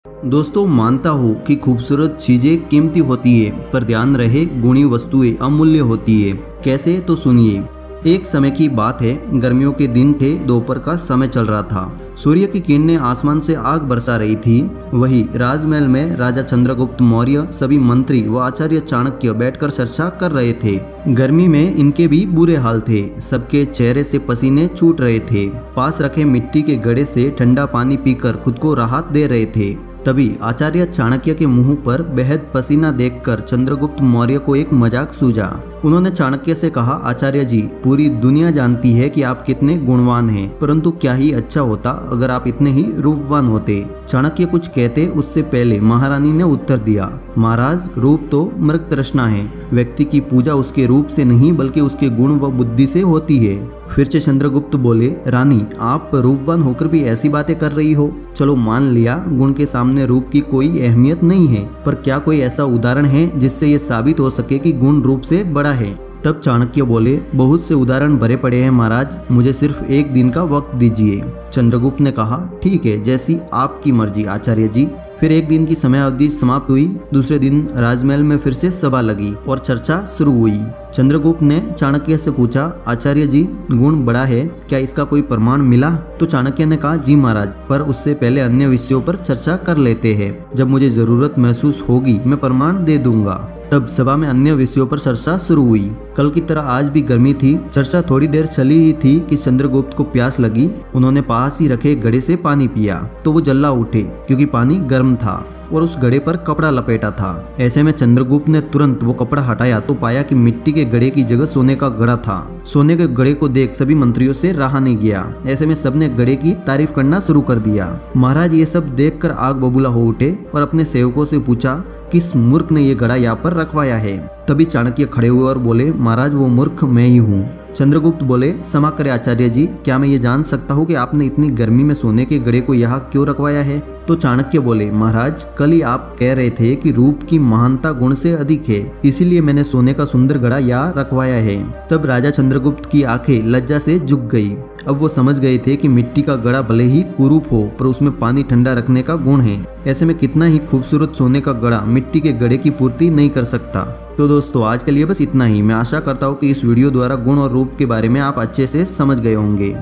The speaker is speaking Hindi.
दोस्तों, मानता हूँ कि खूबसूरत चीजें कीमती होती है, पर ध्यान रहे गुणी वस्तुएं अमूल्य होती है। कैसे, तो सुनिए। एक समय की बात है, गर्मियों के दिन थे, दोपहर का समय चल रहा था। सूर्य की किरणें आसमान से आग बरसा रही थी। वही राजमहल में राजा चंद्रगुप्त मौर्य, सभी मंत्री व आचार्य चाणक्य बैठकर चर्चा कर रहे थे। गर्मी में इनके भी बुरे हाल थे। सबके चेहरे से पसीने छूट रहे थे। पास रखे मिट्टी के घड़े से ठंडा पानी पीकर खुद को राहत दे रहे थे। तभी आचार्य चाणक्य के मुंह पर बेहद पसीना देखकर चंद्रगुप्त मौर्य को एक मजाक सूझा। उन्होंने चाणक्य से कहा, आचार्य जी, पूरी दुनिया जानती है कि आप कितने गुणवान हैं, परंतु क्या ही अच्छा होता अगर आप इतने ही रूपवान होते। चाणक्य कुछ कहते उससे पहले महारानी ने उत्तर दिया, महाराज, रूप तो मृग तृष्णा है। व्यक्ति की पूजा उसके रूप से नहीं बल्कि उसके गुण व बुद्धि से होती है। फिर से चंद्रगुप्त बोले, रानी, आप रूपवान होकर भी ऐसी बातें कर रही हो। चलो मान लिया, गुण के सामने रूप की कोई अहमियत नहीं है, पर क्या कोई ऐसा उदाहरण है जिससे ये साबित हो सके कि गुण रूप से बड़ा है? तब चाणक्य बोले, बहुत से उदाहरण भरे पड़े हैं महाराज, मुझे सिर्फ एक दिन का वक्त दीजिए। चंद्रगुप्त ने कहा, ठीक है, जैसी आपकी मर्जी आचार्य जी। फिर एक दिन की समय अवधि समाप्त हुई। दूसरे दिन राजमहल में फिर से सभा लगी और चर्चा शुरू हुई। चंद्रगुप्त ने चाणक्य से पूछा, आचार्य जी, गुण बड़ा है, क्या इसका कोई प्रमाण मिला? तो चाणक्य ने कहा, जी महाराज, पर उससे पहले अन्य विषयों पर चर्चा कर लेते हैं। जब मुझे जरूरत महसूस होगी मैं प्रमाण दे दूंगा। तब सभा में अन्य विषयों पर चर्चा शुरू हुई। कल की तरह आज भी गर्मी थी। चर्चा थोड़ी देर चली ही थी कि चंद्रगुप्त को प्यास लगी। उन्होंने पास ही रखे घड़े से पानी पिया तो वो जल्ला उठे, क्योंकि पानी गर्म था और उस घड़े पर कपड़ा लपेटा था। ऐसे में चंद्रगुप्त ने तुरंत वो कपड़ा हटाया तो पाया कि मिट्टी के घड़े की जगह सोने का घड़ा था। सोने के घड़े को देख सभी मंत्रियों से रहा नहीं गया। ऐसे में सबने घड़े की तारीफ करना शुरू कर दिया। महाराज ये सब देखकर आग बबूला हो उठे और अपने सेवकों से पूछा, किस मूर्ख ने ये घड़ा यहाँ पर रखवाया है? तभी चाणक्य खड़े हुए और बोले, महाराज, वो मूर्ख मैं ही हूँ। चंद्रगुप्त बोले, क्षमा करें आचार्य जी, क्या मैं ये जान सकता हूँ कि आपने इतनी गर्मी में सोने के घड़े को यहाँ क्यों रखवाया है? तो चाणक्य बोले, महाराज, कल ही आप कह रहे थे कि रूप की महानता गुण से अधिक है, इसीलिए मैंने सोने का सुंदर घड़ा यहाँ रखवाया है। तब राजा चंद्रगुप्त की आंखें लज्जा से झुक गई। अब वो समझ गए थे कि मिट्टी का घड़ा भले ही कुरूप हो, पर उसमें पानी ठंडा रखने का गुण है। ऐसे में कितना ही खूबसूरत सोने का घड़ा मिट्टी के घड़े की पूर्ति नहीं कर सकता। तो दोस्तों, आज के लिए बस इतना ही। मैं आशा करता हूँ कि इस वीडियो द्वारा गुण और रूप के बारे में आप अच्छे से समझ गए होंगे।